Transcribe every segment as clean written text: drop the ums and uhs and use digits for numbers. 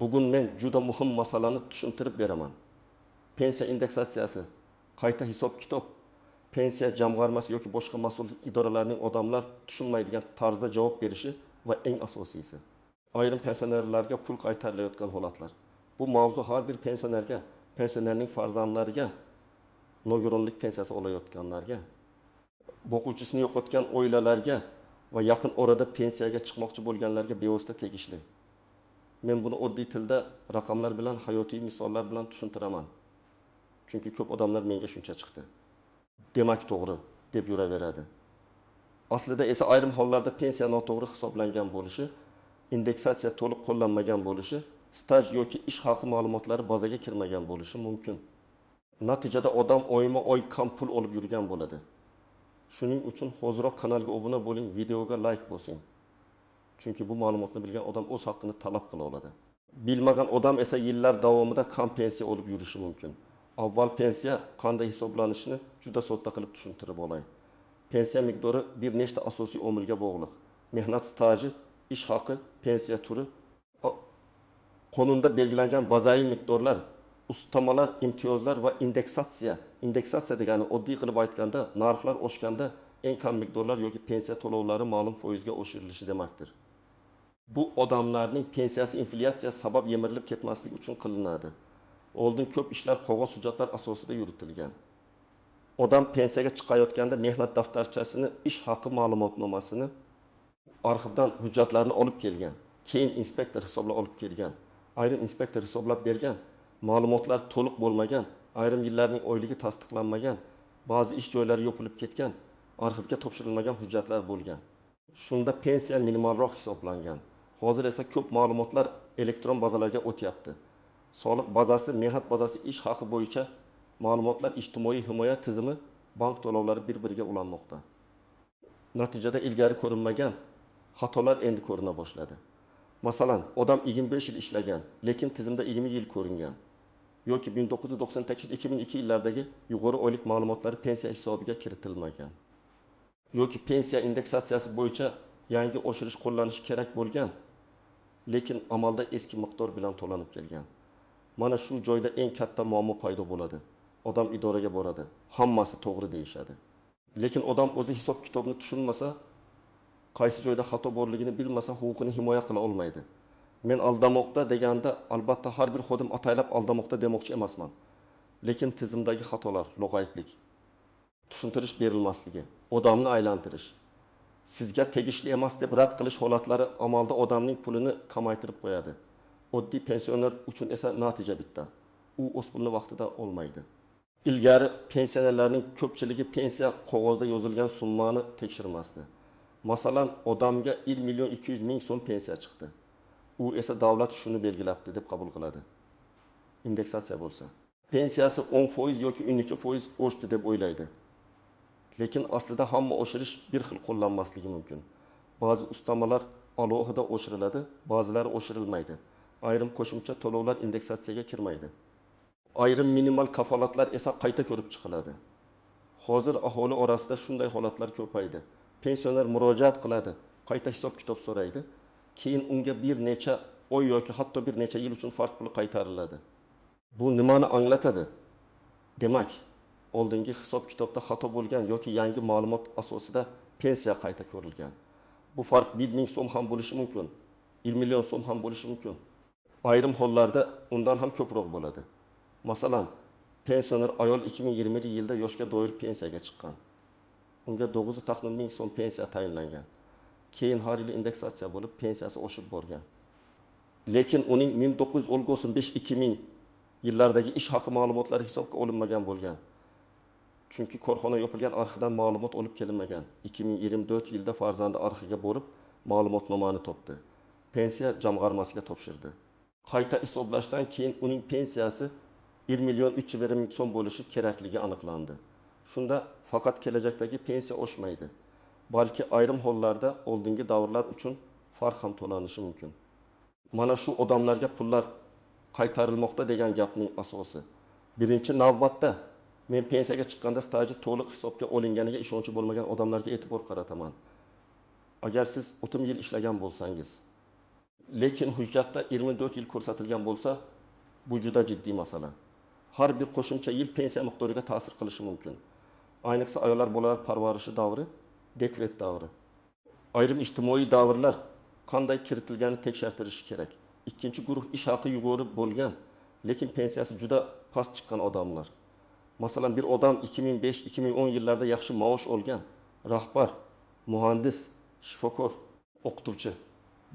Bugun men juda muhim masalani tushuntirib beraman. Pensiya indeksatsiyasi, qayta hisob-kitob, pensiya jamg'armasi yoki boshqa mas'ul idoralarning odamlar tushunmaydigan tarzda javob berishi va eng asosiysi, ayrim pensionerlarga pul qaytarilayotgan holatlar. Bu mavzu har bir pensionerga, pensionerning farzandlariga, nogironlik pensiyasi olayotganlarga, boquvchisini yo'qotgan oilalarga va yaqin orada pensiyaga chiqmoqchi bo'lganlarga bevosita tegishli. Men buni oddiy tilda raqamlar bilan, hayotiy misollar bilan tushuntiraman. Chunki ko'p odamlar menga shuncha chiqdi. Demak to'g'ri deb yuraveradi. Aslida esa ayrim hollarda pensiya noto'g'ri hisoblangan bo'lishi, indeksatsiya to'liq qo'llanmagan bo'lishi, staj yoki ish haqi ma'lumotlari bazaga kirmagan bo'lishi mumkin. Natijada odam oyma-oy kam pul olib yurgan bo'ladi. Shuning uchun hozirroq kanalga obuna bo'ling, videoga like bosing. Chunki bu ma'lumotni bilgan odam o'z haqqini talab qila oladi. Bilmagan odam esa yillar davomida kam pensiya olib yurishi mumkin. Avval pensiya qanday hisoblanishini juda sodda qilib tushuntirib olay. Pensiya miqdori bir nechta asosiy omilga bog'liq. Mehnat staji, ish haqi, pensiya turi, qonunda belgilangan bazaviy miqdorlar, ustamalar, imtiyozlar va indeksatsiya. Indeksatsiya degani oddiy qilib aytganda, narxlar oshganda eng kam miqdorlar yoki pensiya to'lovlari ma'lum foizga oshirilishi demakdir. Bu odamlarning pensiyasi inflyatsiya sabab yemirilib ketmasligi uchun qilinadi. Oldin ko'p ishlar qog'oz hujjatlar asosida yuritilgan. Odam pensiyaga chiqayotganda mehnat daftarchasini, ish haqi ma'lumotnomasini, arxivdan hujjatlarni olib kelgan. Keyin inspektor hisoblab olib kelgan. Ayrim inspektor hisoblab bergan. Ma'lumotlar to'liq bo'lmagan, ayrim yillarning oyligi tasdiqlanmagan, ba'zi ish joylari yopilib ketgan, arxivga topshirilmagan hujjatlar bo'lgan. Shunda pensiya minimalroq hisoblangan. Hozir esa ko'p ma'lumotlar elektron bazalarga o'tyapti. Soliq bazasi, mehnat bazasi, ish haqi bo'yicha ma'lumotlar ijtimoiy himoya tizimi, bank to'lovlari bir-biriga ulanmoqda. Natijada ilgari ko'rinmagan xatolar endi ko'rina boshladi. Masalan, odam 25 yil ishlagan, lekin tizimda 20 yil ko'ringan. Yoki 1998-2002 yillardagi yuqori oylik ma'lumotlari pensiya hisobiga kiritilmagan. Yoki pensiya indeksatsiyasi bo'yicha yangi oshirish qo'llanishi kerak bo'lgan, lekin amalda eski miqdor bilan to'lanib kelgan. Mana shu joyda eng katta muammo paydo bo'ladi. Odam idoraga boradi, hammasi to'g'ri deyishadi. Lekin odam o'zi hisob-kitobni tushunmasa, qaysi joyda xato borligini bilmasa, huquqini himoya qila olmaydi. Men aldamoqda deganda albatta har bir xodim ataylab aldamoqda demoqchi emasman. Lekin tizimdagi xatolar, lo'qaydlik, tushuntirish berilmasligi, odamni aylantirish, sizga tegishli emas deb rad qilish holatlari amalda odamning pulini kamaytirib qo'yadi. Oddiy pensioner uchun esa natija bitta. U o'z pulini vaqtida olmaydi. Ilgari pensionerlarning ko'pchiligi pensiya qog'ozda yozilgan summani tekshirmasdi. Masalan, odamga 1.200.000 so'm pensiya chiqdi. U esa davlat shuni belgilabdi deb qabul qiladi. Indeksatsiya bo'lsa, pensiyasi 10% yoki 12% oshdi deb o'ylaydi. Lekin aslida hamma oshirish bir xil qo'llanmasligi mumkin. Ba'zi ustamalar alohida oshiriladi, ba'zilari oshirilmaydi. Ayrim qo'shimcha to'lovlar indeksatsiyaga kirmaydi. Ayrim minimal kafolatlar esa qayta ko'rib chiqiladi. Hozir aholi orasida shunday holatlar ko'paydi. Pensioner murojaat qiladi, qayta hisob-kitob so'raydi. Keyin unga bir necha oy yoki hatto bir necha yil uchun farq puli qaytariladi. Bu nimani anglatadi? Demak, oldingi hisob-kitobda xato bo'lgan yoki yangi ma'lumot asosida pensiya qayta ko'rilgan. Bu farq 1.000 so'm ham bo'lishi mumkin, 1 million so'm ham bo'lishi mumkin. Ayrim hollarda undan ham ko'proq bo'ladi. Masalan, pensioner ayol 2020-yilda yoshga doir pensiyaga chiqqan. Unga 9.000 so'm pensiya tayinlangan. Keyin har yil indeksatsiya bo'lib pensiyasi oshib borgan. Lekin uning 1995-2000 yillardagi ish haqi ma'lumotlari hisobga olinmagan bo'lgan. Chunki korxona yopilgan arxivdan ma'lumot olib kelinmagan. 2024 yilda farzandi arxivga borib ma'lumotnomani topdi. Pensiya jamg'armasiga topshirdi. Qayta hisoblashdan keyin uning pensiyasi 1.300.000 so'm bo'lishi kerakligi aniqlandi. Shunda faqat kelajakdagi pensiya oshmaydi, balki ayrim hollarda oldingi davrlar uchun farq ham to'lanishi mumkin. Mana shu odamlarga pullar qaytarilmoqda degan gapning asosi. Birinchi navbatda men pensiyaga chiqqanda staji to'liq hisobga olinganiga ishonchi bo'lmagan odamlarga e'tibor qarataman. Agar siz 30 yil ishlagan bo'lsangiz, Lekin hujjatda 24 yil ko'rsatilgan bo'lsa, bu juda jiddiy masala. Har bir qo'shimcha yil pensiya miqdoriga ta'sir qilishi mumkin. Ayniqsa ayollar bolalar parvarishi davri, dekret davri. Ayrim ijtimoiy davrlar qanday kiritilganini tekshirtirishi kerak. Ikkinchi guruh ish haqi yuqori bo'lgan, lekin pensiyasi juda past chiqqan odamlar. Masalan, bir odam 2005-2010 yillarda yaxshi maosh olgan, rahbar, muhandis, shifokor, o'qituvchi,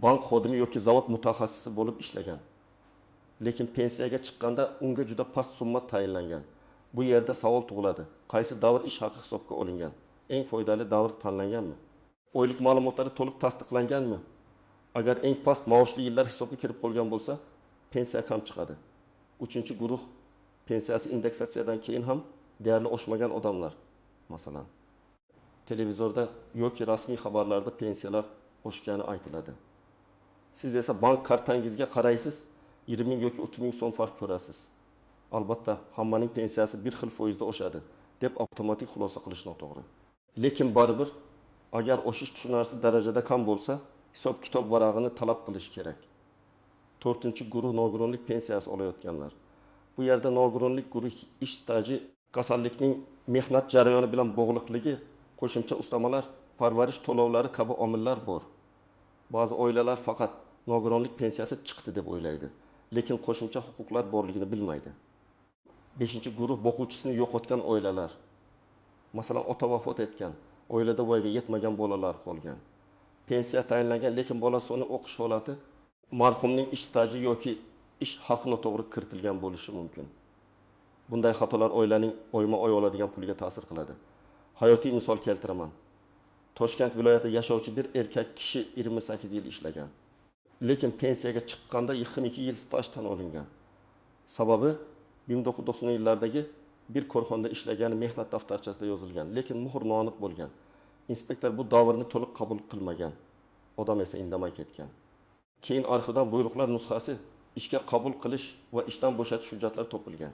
bank xodimi yoki zavod mutaxassisi bo'lib ishlagan. Lekin pensiyaga chiqqanda unga juda past summa tayinlangan. Bu yerda savol tug'iladi. Qaysi davr ish haqi hisobga olingan? Eng foydali davr tanlanganmi? Oylik ma'lumotlari to'liq tasdiqlanganmi? Agar eng past maoshli yillar hisobga kirib qolgan bo'lsa, pensiya kam chiqadi. Uchinchi guruh pensiyasi indeksatsiyadan keyin ham deyarli oshmagan odamlar. Masalan, televizorda yoki rasmiy xabarlarda pensiyalar oshgani aytiladi. Siz esa bank kartangizga qaraysiz, 20 ming yoki 30 ming so'm farq ko'rasiz. Albatta, hammaning pensiyasi bir xil foizda oshadi deb avtomatik xulosa qilish noto'g'ri. Lekin baribir agar oshish tushunarsiz darajada kam bo'lsa, hisob-kitob varag'ini talab qilish kerak. 4-guruh nogironlik pensiyasi olayotganlar. Bu yerda nogironlik guruh ish staji, kasallikning mehnat jarayoni bilan bog'liqligi, qo'shimcha ustamalar, parvarish to'lovlari kabi omillar bor. Ba'zi oilalar faqat nogironlik pensiyasi chiqdi deb o'ylaydi, lekin qo'shimcha huquqlar borligini bilmaydi. 5-guruh boquvchisini yo'qotgan oilalar. Masalan, ota vafot etgan, oilada voyaga yetmagan bolalar qolgan. Pensiya tayinlangan, lekin bola soni o'qish holati marhumning ish staji yoki ish haqi noto'g'ri kiritilgan bo'lishi mumkin. Bunday xatolar oilaning oyma-oy oladigan puliga ta'sir qiladi. Hayotiy misol keltiraman. Toshkent viloyatida yashovchi bir erkak kishi 28 yil ishlagan. Lekin pensiyaga chiqqanda 22 yil staj tan olingan. Sababi 1990 yillardagi bir korxonada ishlagani mehnat daftarchasida yozilgan, lekin muhr noaniq bo'lgan. Inspektor bu davrni to'liq qabul qilmagan. Odam esa indamay ketgan. Keyin arxivdan buyruqlar nusxasi, ishga qabul qilish va ishdan bo'shatish hujjatlari topilgan.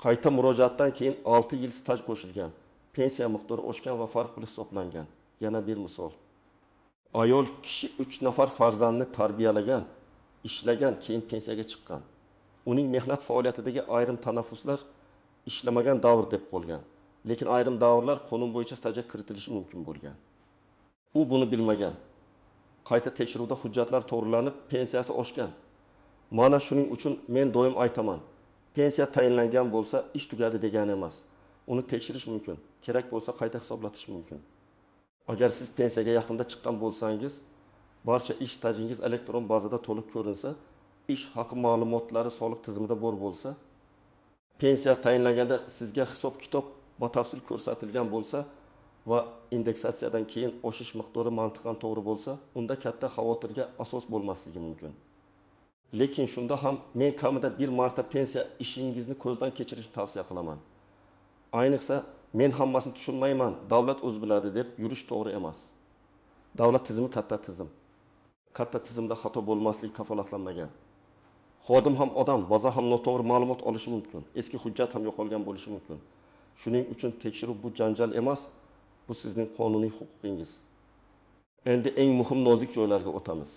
Qayta murojaatdan keyin 6 yil staj qo'shilgan. Pensiya miqdori oshgan va farq puli hisoblangan. Yana bir misol. Ayol kishi 3 nafar farzandni tarbiyalagan, ishlagan, keyin pensiyaga chiqqan. Uning mehnat faoliyatidagi ayrim tanaffuslar ishlamagan davr deb qolgan. Lekin ayrim davrlar qonun bo'yicha stajga kiritilishi mumkin bo'lgan. U buni bilmagan. Qayta tekshiruvda hujjatlar to'g'rilanib, pensiyasi oshgan. Mana shuning uchun men doim aytaman. Pensiya tayinlangan bo'lsa, ish tugadi degani emas. Uni tekshirish mumkin. Kerak bo'lsa qayta hisoblatish mumkin. Agar siz pensiyaga yaqinda chiqqan bo'lsangiz, barcha ish stajingiz elektron bazada to'liq ko'rinsa, ish haqi ma'lumotlari soliq tizimida bor bo'lsa, pensiya tayinlanganda sizga hisob-kitob batafsil ko'rsatilgan bo'lsa va indeksatsiyadan keyin oshish miqdori mantiqan to'g'ri bo'lsa, unda katta xavotirga asos bo'lmasligi mumkin. Lekin shunda ham men kamida bir marta pensiya ishingizni ko'zdan kechirishni tavsiya qilaman. Ayniqsa, men hammasini tushunmayman, davlat o'zi biladi deb yurish to'g'ri emas. Davlat tizimi katta tizim. Katta tizimda xato bo'lmasligi kafolatlanmagan. Xodim ham odam, baza ham noto'g'ri ma'lumot olishi mumkin. Eski hujjat ham yo'qolgan bo'lishi mumkin. Shuning uchun tekshiruv bu janjal emas, bu sizning qonuniy huquqingiz. Endi eng muhim nozik joylarga o'tamiz.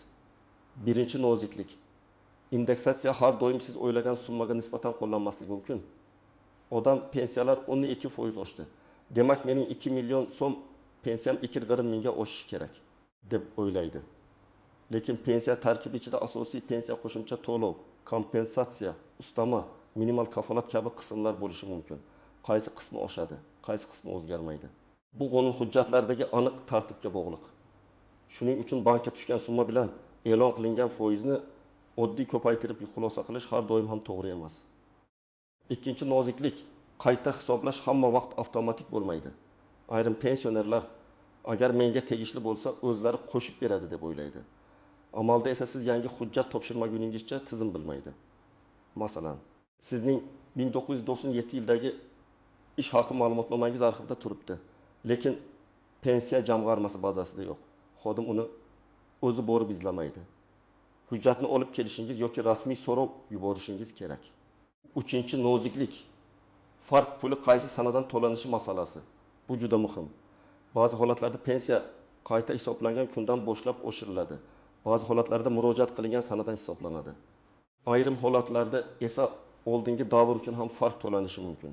Birinchi noziklik. Indeksatsiya har doim siz o'ylagan summaga nisbatan qo'llanmasligi mumkin. Odam pensiyalar 12% oshdi. Demak, mening 2 million so'm pensiyam 2,5 mingga oshishi kerak deb o'ylaydi. Lekin pensiya tarkibi ichida asosiy pensiya qo'shimcha to'lov, kompensatsiya, ustama, minimal kafolat kabi qismlar bo'lishi mumkin. Qaysi qismi oshadi, qaysi qismi o'zgarmaydi. Bu qonun hujjatlaridagi aniq tartibga bog'liq. Shuning uchun bankka tushgan summa bilan e'lon qilingan foizni oddiy ko'paytirib xulosa qilish har doim ham to'g'ri emas. Ikkinchi noziklik, qayta hisoblash hamma vaqt avtomatik bo'lmaydi. Ayrim pensionerlar agar menga tegishli bo'lsa, o'zlari qo'shib beradi deb o'ylaydi. Amalda esa siz yangi hujjat topshirmaguningizcha tizim bilmaydi. Masalan, sizning 1997 yildagi ish haqi ma'lumotnomangiz arxivda turibdi, lekin pensiya jamg'armasi bazasida yo'q. Xodim uni o'zi borib izlamaydi. Hujjatni olib kelishingiz yoki rasmiy so'rov yuborishingiz kerak. Uchinchi noziklik. Farq puli qaysi sanadan to'lanishi masalasi. Bu juda muhim. Ba'zi holatlarda pensiya qayta hisoblangan kundan boshlab oshiriladi. ba'zi holatlarda murojaat qilingan sanadan hisoblanadi. Ayrim holatlarda esa oldingi davr uchun ham farq to'lanishi mumkin.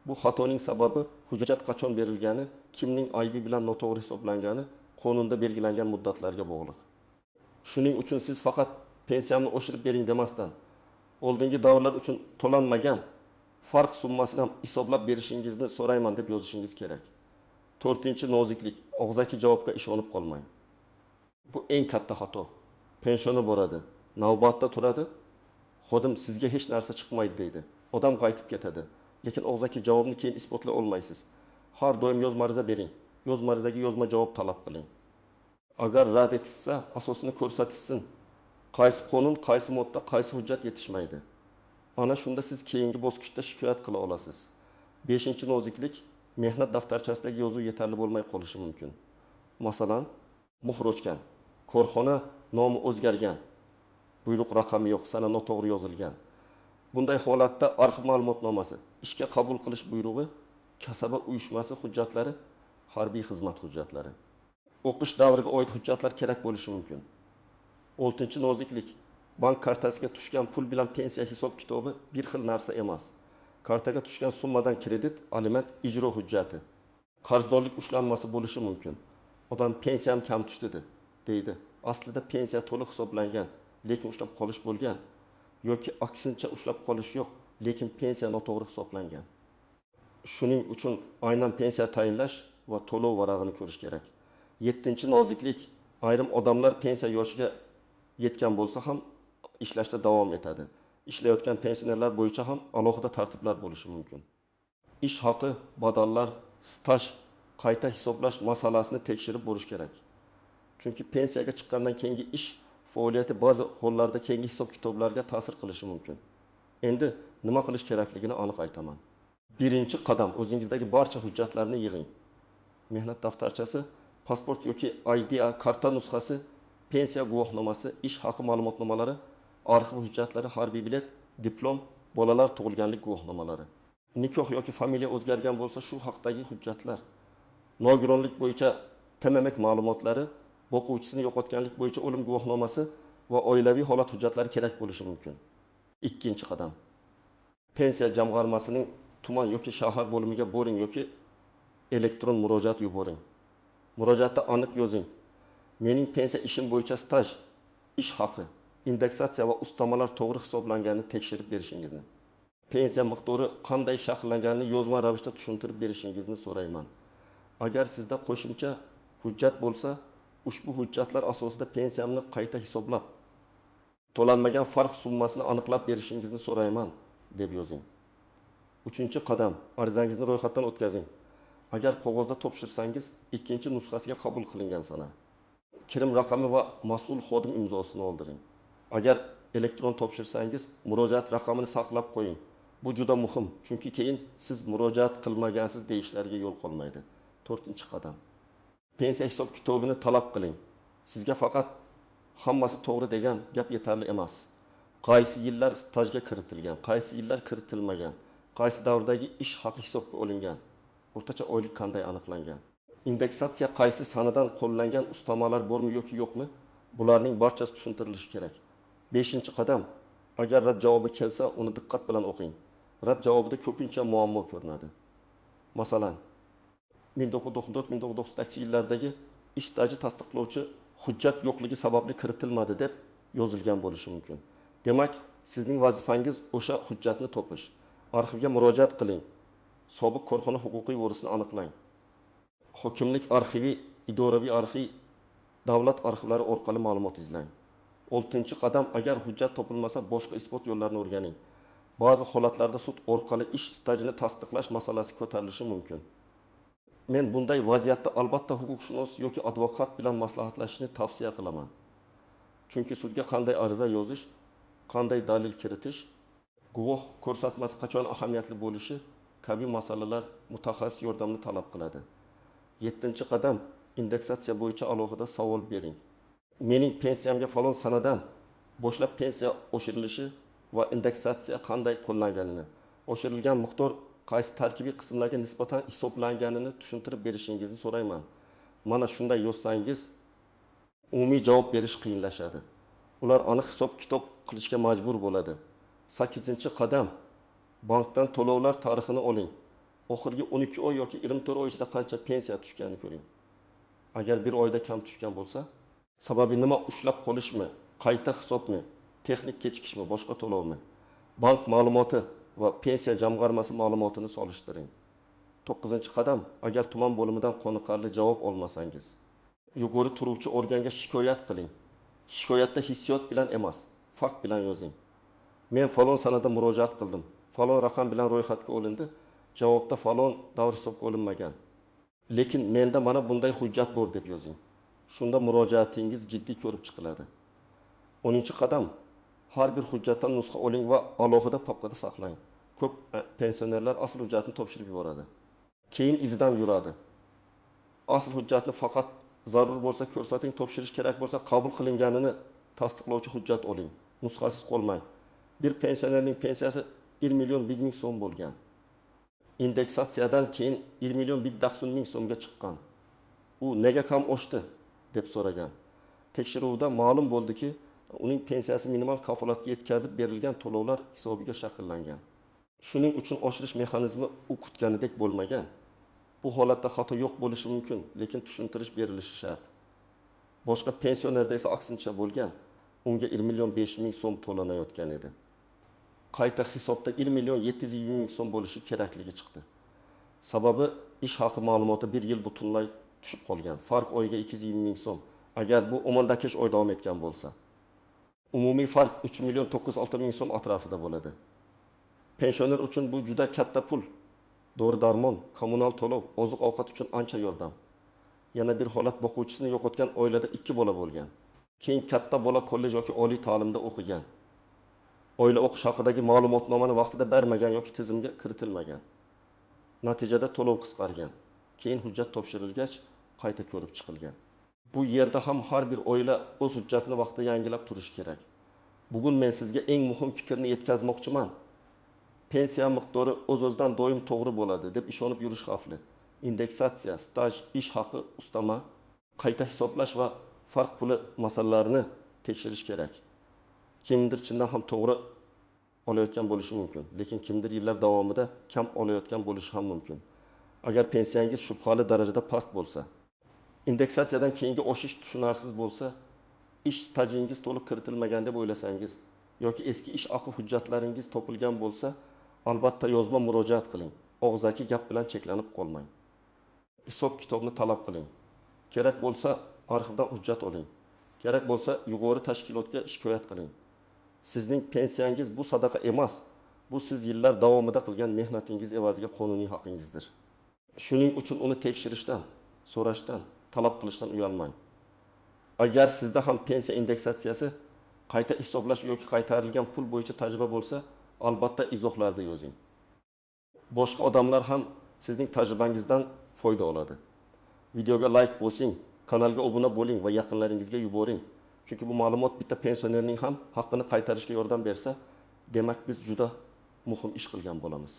Bu xatoning sababi hujjat qachon berilgani, kimning aybi bilan noto'g'ri hisoblangani qonunda belgilangan muddatlarga bog'liq. Shuning uchun siz faqat pensiyamni oshirib bering demasdan, oldingi davrlar uchun to'lanmagan farq summasini ham hisoblab berishingizni so'rayman deb yozishingiz kerak. 4-noziklik, og'zaki javobga ishonib qolmang. Bu eng katta xato. Pensioni boradi, navbatda turadi, xodim sizga hech narsa chiqmaydi deydi. Odam qaytib ketadi. Lekin og'zaki javobni keyin isbotlay olmaysiz. Har doim yozma ariza bering. Yozma arizaga yozma javob talab qiling. Agar rad etilsa, asosini ko'rsatilsin. Qaysi qonun, qaysi modda, qaysi hujjat yetishmaydi. Ana shunda siz keyingi bosqichda shikoyat qila olasiz. 5-noziklik, mehnat daftarchasidagi yozuv yetarli bo'lmay qolishi mumkin. Masalan, muhr o'chgan, korxona nomi o'zgargan, buyruq raqami yo'q, sana noto'g'ri yozilgan. Bunday holatda arxiv ma'lumotnomasi, ishga qabul qilish buyrug'i, kasaba uyushmasi hujjatlari, harbiy xizmat hujjatlari, o'qish davriga oid hujjatlar kerak bo'lishi mumkin. 6-noziklik, bank kartasiga tushgan pul bilan pensiya hisob kitobi bir xil narsa emas. Kartaga tushgan summadan kredit, aliment, ijro hujjati, qarzdorlik ushlanmasi bo'lishi mumkin. Odam pensiyam kam tushdi deydi. Aslida pensiya to'liq hisoblangan, lekin ushlab qolish bo'lgan. Yoki aksincha ushlab qolish yo'q, lekin pensiya noto'g'ri hisoblangan. Shuning uchun aynan pensiya tayinlash va to'lov varag'ini ko'rish kerak. 7-noziklik, ayrim odamlar pensiya yoshiga yetgan bo'lsa ham ishlashda davom etadi. Ishlayotgan pensionerlar bo'yicha ham alohida tartiblar bo'lishi mumkin. Ish haqi, badallar, staj, qayta hisoblash masalasini tekshirib bo'lish kerak. Chunki pensiyaga chiqqandan keyingi ish faoliyati ba'zi hollarda keyingi hisob kitoblarga ta'sir qilishi mumkin. Endi nima qilish kerakligini aniq aytaman. Birinchi qadam, o'zingizdagi barcha hujjatlarni yig'ing. Mehnat daftarchasi, pasport yoki ID karta nusxasi, pensiya guvohnomasi, ish haqi ma'lumotnomalari, arxiv hujjatlari, harbiy bilet, diplom, bolalar tug'ilganlik guvohnomalari. Nikoh yoki familiya o'zgargan bo'lsa, shu haqdagi hujjatlar. Nogironlik bo'yicha TMMK ma'lumotlari, o'quvchisini yo'qotganlik bo'yicha o'lim guvohnomasi va oilaviy holat hujjatlari kerak bo'lishi mumkin. Ikkinchi qadam. Pensiya jamg'armasining tuman yoki shahar bo'limiga boring yoki elektron murojaat yuboring. Murojaatda aniq yozing. Mening pensiya ishim bo'yicha staj, ish haqi, indeksatsiya va ustamalar to'g'ri hisoblanganini tekshirib berishingizni. Pensiya miqdori qanday shakllanganini yozma ravishda tushuntirib berishingizni so'rayman. Agar sizda qo'shimcha hujjat bo'lsa, ushbu hujjatlar asosida pensiyamni qayta hisoblab, to'lanmagan farq summasini aniqlab berishingizni so'rayman deb yozing. 3-qadam, arizangizni ro'yxatdan o'tkazing. Agar qog'ozda topshirsangiz, 2-nusxasiga qabul qilingan sana. Kirim raqami va mas'ul xodim imzosini oldiring. Agar elektron topshirsangiz, murojaat raqamini saqlab qo'ying. Bu juda muhim, chunki keyin siz murojaat qilmagansiz deyishlariga yo'l qolmaydi. 4-qadam. Pensiya hisob kitobini talab qiling. Sizga faqat hammasi to'g'ri degan gap yetarli emas. Qaysi yillar stajga kiritilgan, qaysi yillar kiritilmagan, qaysi davrdagi ish haqi hisobga olingan, o'rtacha oylik qanday aniqlangan, indeksatsiya qaysi sanadan qo'llangan ustamalar bormi yoki yo'qmi, bularning barchasi tushuntirilishi kerak. 5-qadam. Agar rad javobi kelsa, uni diqqat bilan o'qing. Rad javobida ko'pincha muammo ko'rinadi. Masalan, 1994-1998 yillardagi ish staji tasdiqlovchi hujjat yo'qligi sababli kiritilmadi deb yozilgan bo'lishi mumkin. Demak, sizning vazifangiz o'sha hujjatni topish. Arxivga murojaat qiling. Sobiq korxona huquqiy vorisini aniqlang. Hokimlik arxivi, idoraviy arxiv, davlat arxivlari orqali ma'lumot izlang. 6-qadam, agar hujjat topilmasa, boshqa isbot yo'llarini o'rganing. Ba'zi holatlarda sud orqali ish stajini tasdiqlash masalasi ko'tarilishi mumkin. Men bunday vaziyatda albatta huquqshunos yoki advokat bilan maslahatlashishni tavsiya qilaman. Chunki sudga qanday ariza yozish, qanday dalil kiritish, guvoh ko'rsatmasi qachon ahamiyatli bo'lishi kabi masalalar mutaxassis yordamini talab qiladi. 7-qadam, indeksatsiya bo'yicha alohida savol bering. Mening pensiyamga falon sanadan boshlab pensiya oshirilishi va indeksatsiya qanday qo'llanganini, oshirilgan miqdor qaysi tarkibiy qismlarga nisbatan hisoblanganini tushuntirib berishingizni so'rayman. Mana shunday yozsangiz, umumiy javob berish qiyinlashadi. Ular aniq hisob-kitob qilishga majbur bo'ladi. 8-qadam bankdan to'lovlar tarixini oling. Oxirgi 12 oy yoki 24 oy ichida qancha pensiya tushganini ko'ring. Agar bir oyda kam tushgan bo'lsa, sababi nima? Ushlab qolishmi, qayta hisobmi, texnik kechikishmi, boshqa to'lovmi? Bank ma'lumoti va pensiya jamg'armasi ma'lumotini solishtiring. 9-qadam, agar tuman bo'limidan qoniqarli javob olmasangiz, yuqori turuvchi organga shikoyat qiling. Shikoyatda hissiyot bilan emas, fakt bilan yozing. Men falon sanada murojaat qildim. Falon raqam bilan ro'yxatga olindi. Javobda falon davr hisobga olinmagan. Lekin menda mana bunday hujjat bor deb yozing. Shunda murojaatingiz jiddiy ko'rib chiqiladi. 10-qadam, har bir hujjatdan nusxa oling va alohida papkada saqlang. Ko'p pensionerlar asl hujjatni topshirib yuboradi. Keyin izidan yuradi. Asl hujjatni faqat zarur bo'lsa ko'rsating, topshirish kerak bo'lsa qabul qilinganini tasdiqlovchi hujjat oling. Nusxasiz qolmang. Bir pensionerning pensiyasi 1 million 1 ming so'm bo'lgan. Indeksatsiyadan keyin 1 million 190 ming so'mga chiqqan. U nega kam oshdi deb so'ragan. Tekshiruvda ma'lum bo'ldiki, uning pensiyasi minimal kafolatga yetkazib berilgan to'lovlar hisobiga shakllangan. Shuning uchun oshirish mexanizmi u kutganidek bo'lmagan. Bu holatda xato yo'q bo'lishi mumkin, lekin tushuntirish berilishi shart. Boshqa pensionerda esa aksincha bo'lgan. Unga 1 million 5 ming so'm to'lanayotgan edi. Qayta hisobda 1 million 720 ming so'm bo'lishi kerakligi chiqdi. Sababi ish haqi ma'lumoti 1 yil butunlay tushib qolgan. Farq oyiga 220 ming so'm. Agar bu umrdakish oy davom etgan bo'lsa, umumiy farq 3 million 906 ming so'm atrofida bo'ladi. Pensioner uchun bu juda katta pul. Dori-darmon, kommunal to'lov, oziq-ovqat uchun ancha yordam. Yana bir holat, boquvchisini yo'qotgan oilada 2 bola bo'lgan. Keyin katta bola kollej yoki oliy ta'limda o'qigan. Oila o'qish haqidagi ma'lumotnomani vaqtida bermagan yoki tizimga kiritilmagan. Natijada to'lov qisqargan. Keyin hujjat topshirilgach, qayta ko'rib chiqilgan. Bu yerda ham har bir oila o'z hujjatini vaqtida yangilab turishi kerak. Bugun men sizga eng muhim fikrni yetkazmoqchiman. Pensiya miqdori o'z-o'zidan doim to'g'ri bo'ladi deb ishonib yurish xavfli. Indeksatsiya, staj, ish haqi, ustama, qayta hisoblash va farq puli masalalarini tekshirish kerak. Kimdir chindan ham to'g'ri olayotgan bo'lishi mumkin, lekin kimdir yillar davomida kam olayotgan bo'lishi ham mumkin. Agar pensiyangiz shubhali darajada past bo'lsa, indeksatsiyadan keyingi oshish tushunarsiz bo'lsa, ish stajingiz to'liq kiritilmagan deb o'ylasangiz yoki eski ish haqi hujjatlaringiz topilgan bo'lsa, albatta yozma murojaat qiling. Og'zaki gap bilan cheklanib qolmang. Hisob-kitobni talab qiling. Kerak bo'lsa arxivdan hujjat oling. Kerak bo'lsa yuqori tashkilotga shikoyat qiling. Sizning pensiyangiz bu sadaqa emas. Bu siz yillar davomida qilgan mehnatingiz evaziga qonuniy haqingizdir. Shuning uchun uni tekshirishdan, so'rashdan, talab qilishdan uyalmang. Agar sizda ham pensiya indeksatsiyasi, qayta hisoblash yoki qaytarilgan pul bo'yicha tajriba bo'lsa, albatta izohlarda yozing. Boshqa odamlar ham sizning tajribangizdan foyda oladi. Videoga like bosing, kanalga obuna bo'ling va yaqinlaringizga yuboring. Chunki bu ma'lumot bitta pensionerning ham haqqini qaytarishga yordam bersa, demak biz juda muhim ish qilgan bo'lamiz.